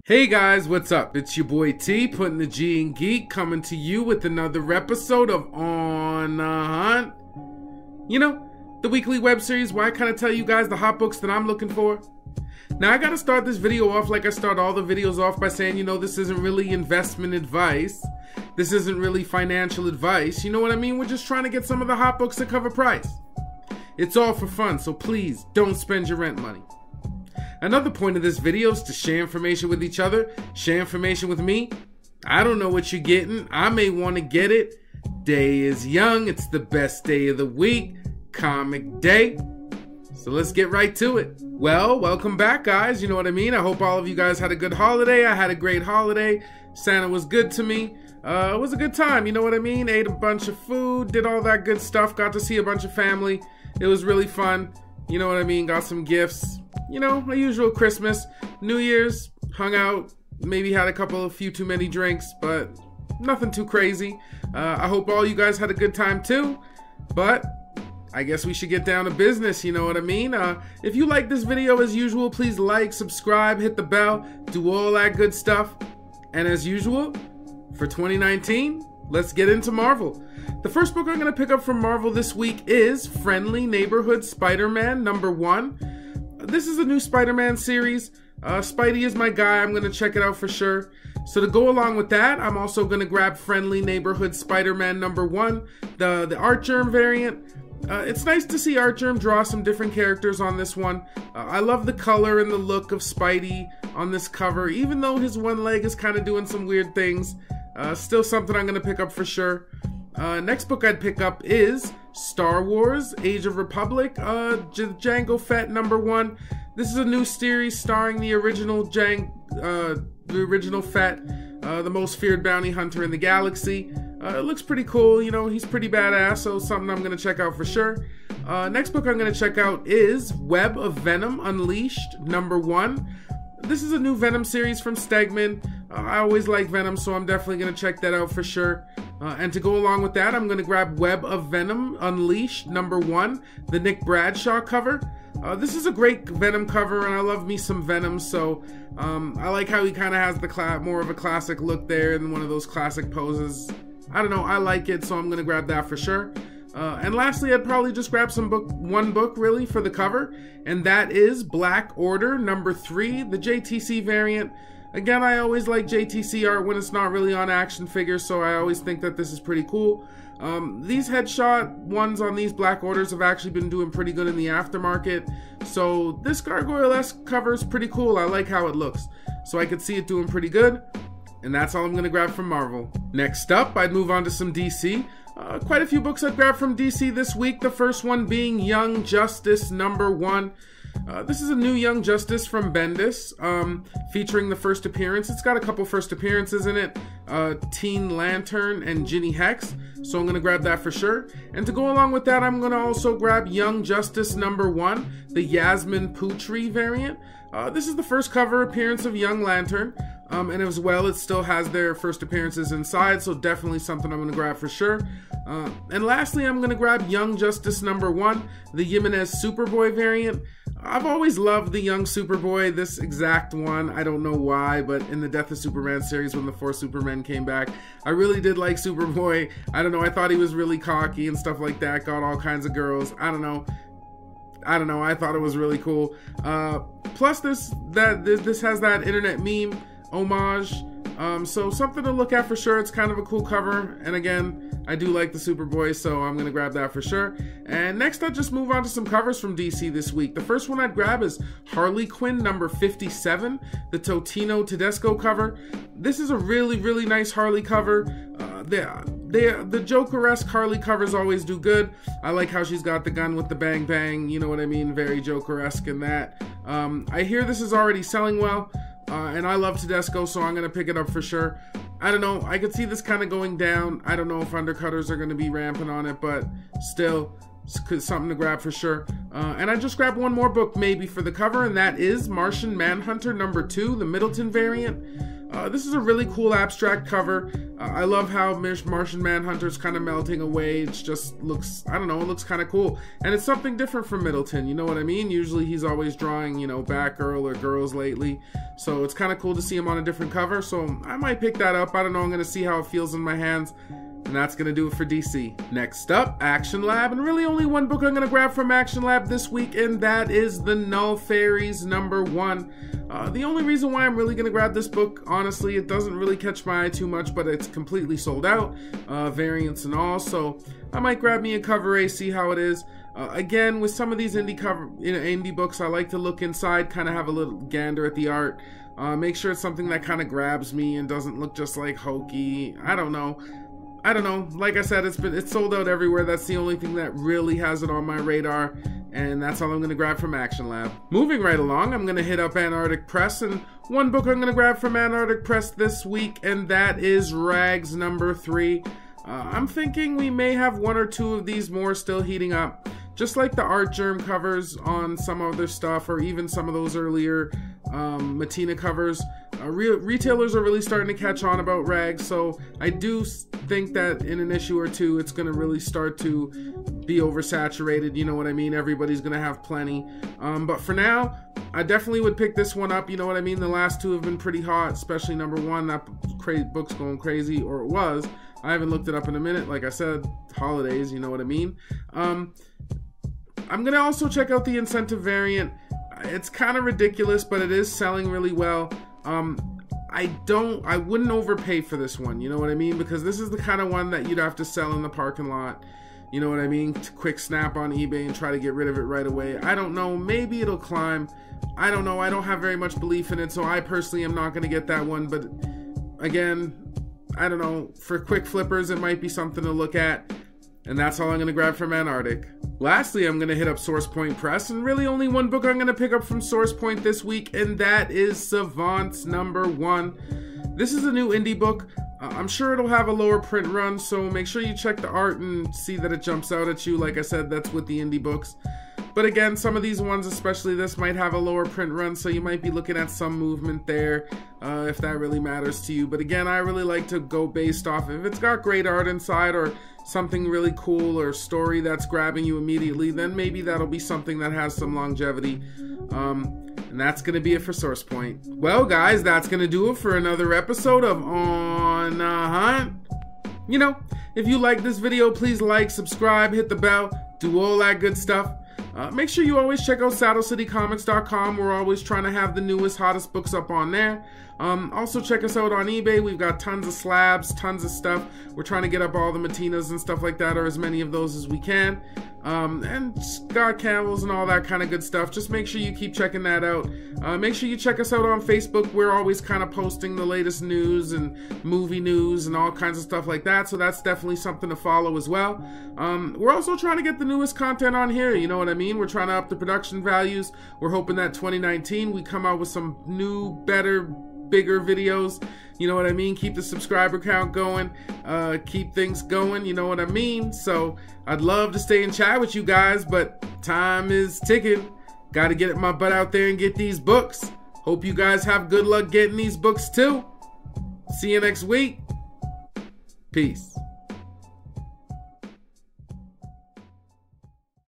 Hey guys, what's up? It's your boy T, putting the G in Geek, coming to you with another episode of On the Hunt. You know, the weekly web series where I kind of tell you guys the hot books that I'm looking for. Now I gotta start this video off like I start all the videos off by saying, you know, this isn't really investment advice. This isn't really financial advice. You know what I mean? We're just trying to get some of the hot books that cover price. It's all for fun, so please don't spend your rent money. Another point of this video is to share information with each other, share information with me. I don't know what you're getting. I may want to get it. Day is young. It's the best day of the week. Comic day. So let's get right to it. Well, welcome back, guys. You know what I mean? I hope all of you guys had a good holiday. I had a great holiday. Santa was good to me. It was a good time. You know what I mean? Ate a bunch of food, did all that good stuff. Got to see a bunch of family. It was really fun. You know what I mean? Got some gifts. You know, my usual Christmas. New Year's, hung out, maybe had a few too many drinks, but nothing too crazy. I hope all you guys had a good time too, but I guess we should get down to business, you know what I mean? If you like this video as usual, please like, subscribe, hit the bell, do all that good stuff. And as usual, for 2019, let's get into Marvel. The first book I'm going to pick up from Marvel this week is Friendly Neighborhood Spider-Man #1. This is a new Spider-Man series. Spidey is my guy. I'm going to check it out for sure. So to go along with that, I'm also going to grab Friendly Neighborhood Spider-Man #1, the Art Germ variant. It's nice to see Art Germ draw some different characters on this one. I love the color and the look of Spidey on this cover, even though his one leg is kind of doing some weird things. Still something I'm going to pick up for sure. Next book I'd pick up is Star Wars Age of Republic, Jango Fett #1. This is a new series starring the original Fett, the most feared bounty hunter in the galaxy. It looks pretty cool, you know, he's pretty badass, so something I'm going to check out for sure. Next book I'm going to check out is Web of Venom Unleashed #1. This is a new Venom series from Stegman. I always like Venom, so I'm definitely going to check that out for sure. And to go along with that, I'm going to grab Web of Venom Unleashed #1, the Nick Bradshaw cover. This is a great Venom cover, and I love me some Venom, so I like how he kind of has the more of a classic look there and one of those classic poses. I don't know, I like it, so I'm going to grab that for sure. And lastly, I'd probably just grab one book really for the cover, and that is Black Order #3, the JTC variant. Again, I always like JTC art when it's not really on action figures, so I always think that this is pretty cool. These headshot ones on these Black Orders have actually been doing pretty good in the aftermarket, so this Gargoyle-esque cover is pretty cool. I like how it looks, so I could see it doing pretty good, and that's all I'm going to grab from Marvel. Next up, I'd move on to some DC. Quite a few books I'd grab from DC this week, the first one being Young Justice #1. This is a new Young Justice from Bendis, featuring the first appearance. It's got a couple first appearances in it, Teen Lantern and Jinny Hex, so I'm going to grab that for sure. And to go along with that, I'm going to also grab Young Justice #1, the Yasmin Putri variant. This is the first cover appearance of Young Lantern, and as well, it still has their first appearances inside, so definitely something I'm going to grab for sure. And lastly, I'm going to grab Young Justice #1, the Jimenez Superboy variant. I've always loved the Young Superboy, this exact one. I don't know why, but in the Death of Superman series when the 4 Supermen came back, I really did like Superboy. I don't know, I thought he was really cocky and stuff like that, got all kinds of girls. I don't know, I thought it was really cool. Plus this has that internet meme homage, so something to look at for sure. It's kind of a cool cover, and again, I do like the Superboy, so I'm going to grab that for sure. And next, I'll just move on to some covers from DC this week. The first one I'd grab is Harley Quinn #57, the Totino Tedesco cover. This is a really, really nice Harley cover. The Joker-esque Harley covers always do good. I like how she's got the gun with the bang bang, you know what I mean? Very Joker-esque in that. I hear this is already selling well. And I love Tedesco, so I'm going to pick it up for sure. I don't know, I could see this kind of going down. I don't know if undercutters are going to be rampant on it, but still, it's something to grab for sure. And I just grabbed one more book maybe for the cover, and that is Martian Manhunter #2, the Middleton variant. This is a really cool abstract cover. I love how Martian Manhunter's kind of melting away. It just looks, I don't know, it looks kind of cool. And it's something different from Middleton, you know what I mean? Usually he's always drawing, you know, Batgirl or girls lately. So it's kind of cool to see him on a different cover. So I might pick that up. I don't know, I'm going to see how it feels in my hands. And that's going to do it for DC. Next up, Action Lab. And really only one book I'm going to grab from Action Lab this week, and that is The Null Fairies #1. The only reason why I'm really going to grab this book, honestly, it doesn't really catch my eye too much, but it's completely sold out, variants and all, so I might grab me a cover A, see how it is. Again, with some of these indie books, I like to look inside, kind of have a little gander at the art, make sure it's something that kind of grabs me and doesn't look just like hokey. I don't know. Like I said, it's sold out everywhere. That's the only thing that really has it on my radar, and that's all I'm going to grab from Action Lab. Moving right along, I'm going to hit up Antarctic Press, and one book I'm going to grab from Antarctic Press this week, and that is Rags #3. I'm thinking we may have one or two of these more still heating up. Just like the Art Germ covers on some other stuff, or even some of those earlier Matina covers, retailers are really starting to catch on about Rags, so I do think that in an issue or two it's going to really start to be oversaturated, you know what I mean? Everybody's going to have plenty. But for now, I definitely would pick this one up, you know what I mean? The last two have been pretty hot, especially #1. That book's going crazy, or it was. I haven't looked it up in a minute. Like I said, holidays, you know what I mean? I'm going to also check out the incentive variant. It's kind of ridiculous, but it is selling really well. I wouldn't overpay for this one, you know what I mean? Because this is the kind of one that you'd have to sell in the parking lot, you know what I mean? Quick snap on eBay and try to get rid of it right away. I don't know, maybe it'll climb. I don't know, I don't have very much belief in it, so I personally am not going to get that one. But again, I don't know, for quick flippers it might be something to look at. And that's all I'm going to grab from Antarctic. Lastly, I'm going to hit up Source Point Press, and really only one book I'm going to pick up from Source Point this week, and that is Savants #1. This is a new indie book. I'm sure it'll have a lower print run, so make sure you check the art and see that it jumps out at you. Like I said, that's with the indie books. But again, some of these ones, especially this, might have a lower print run, so you might be looking at some movement there, if that really matters to you. But again, I really like to go based off if it's got great art inside, or something really cool, or story that's grabbing you immediately, then maybe that'll be something that has some longevity. And that's going to be it for Source Point. Well, guys, that's going to do it for another episode of On a Hunt. You know, if you like this video, please like, subscribe, hit the bell, do all that good stuff. Make sure you always check out SaddleCityComics.com. We're always trying to have the newest, hottest books up on there. Also check us out on eBay. We've got tons of slabs, tons of stuff. We're trying to get up all the Matinas and stuff like that, or as many of those as we can. And Scott Campbell's and all that kind of good stuff. Just make sure you keep checking that out. Make sure you check us out on Facebook. We're always kind of posting the latest news and movie news and all kinds of stuff like that, so that's definitely something to follow as well. We're also trying to get the newest content on here, you know what I mean? We're trying to up the production values. We're hoping that 2019 we come out with some new, better, bigger videos, you know what I mean? Keep the subscriber count going, keep things going, you know what I mean? So I'd love to stay and chat with you guys, but time is ticking. Gotta get my butt out there and get these books. Hope you guys have good luck getting these books too. See you next week. Peace.